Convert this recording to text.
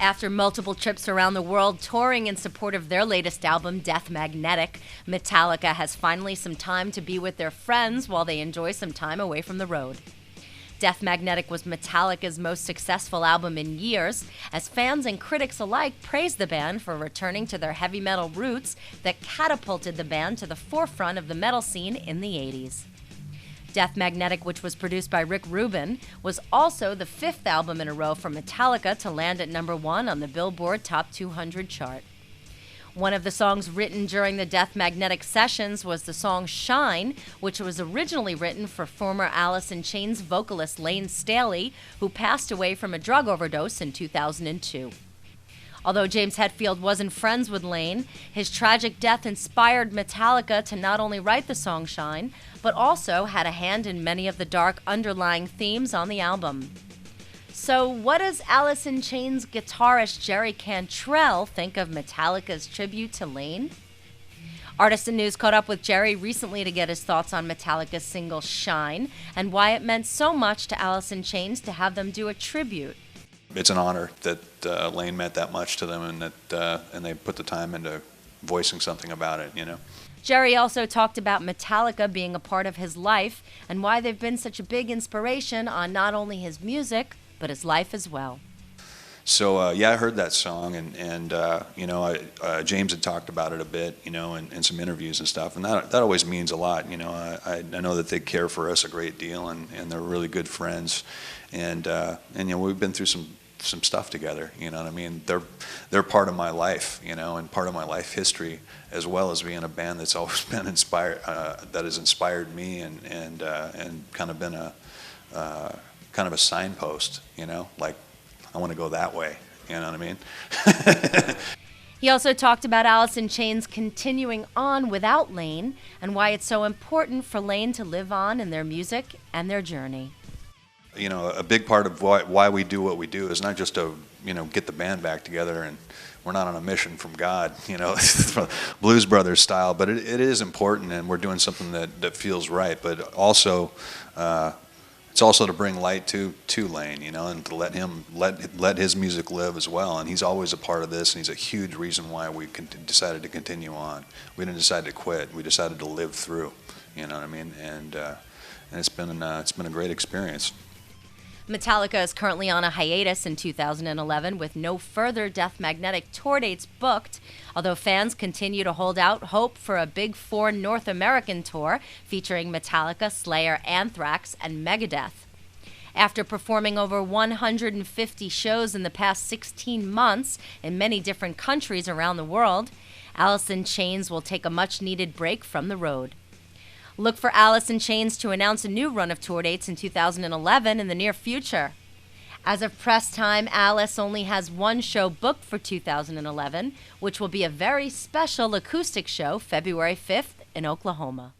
After multiple trips around the world touring in support of their latest album, Death Magnetic, Metallica has finally some time to be with their friends while they enjoy some time away from the road. Death Magnetic was Metallica's most successful album in years, as fans and critics alike praised the band for returning to their heavy metal roots that catapulted the band to the forefront of the metal scene in the 80s. Death Magnetic, which was produced by Rick Rubin, was also the fifth album in a row for Metallica to land at #1 on the Billboard Top 200 chart. One of the songs written during the Death Magnetic sessions was the song Shine, which was originally written for former Alice in Chains vocalist Layne Staley, who passed away from a drug overdose in 2002. Although James Hetfield wasn't friends with Layne, his tragic death inspired Metallica to not only write the song Shine, but also had a hand in many of the dark underlying themes on the album. So what does Alice in Chains guitarist Jerry Cantrell think of Metallica's tribute to Layne? Artisan News caught up with Jerry recently to get his thoughts on Metallica's single Shine and why it meant so much to Alice in Chains to have them do a tribute. It's an honor that Layne meant that much to them, and that and they put the time into voicing something about it, you know. Jerry also talked about Metallica being a part of his life and why they've been such a big inspiration on not only his music, but his life as well. So yeah, I heard that song, and you know, James had talked about it a bit, you know, in some interviews and stuff, and that always means a lot. You know, I know that they care for us a great deal, and they're really good friends, and you know, we've been through some stuff together, you know what I mean? They're part of my life, you know, and part of my life history, as well as being a band that's always been inspired, that has inspired me, and kind of been a kind of a signpost, you know, like I want to go that way, you know what I mean? He also talked about Alice in Chains continuing on without Layne and why it's so important for Layne to live on in their music and their journey. You know, a big part of why we do what we do is not just to, you know, get the band back together, and we're not on a mission from God, you know, Blues Brothers style, but it is important, and we're doing something that feels right, but also it's also to bring light to Layne, you know, and to let his music live as well, and he's always a part of this, and he's a huge reason why we decided to continue on. We didn't decide to quit, we decided to live through, you know what I mean, and it's been a great experience. Metallica is currently on a hiatus in 2011 with no further Death Magnetic tour dates booked, although fans continue to hold out hope for a Big Four North American tour featuring Metallica, Slayer, Anthrax, and Megadeth. After performing over 150 shows in the past 16 months in many different countries around the world, Alice in Chains will take a much-needed break from the road. Look for Alice in Chains to announce a new run of tour dates in 2011 in the near future. As of press time, Alice only has one show booked for 2011, which will be a very special acoustic show February 5th in Oklahoma.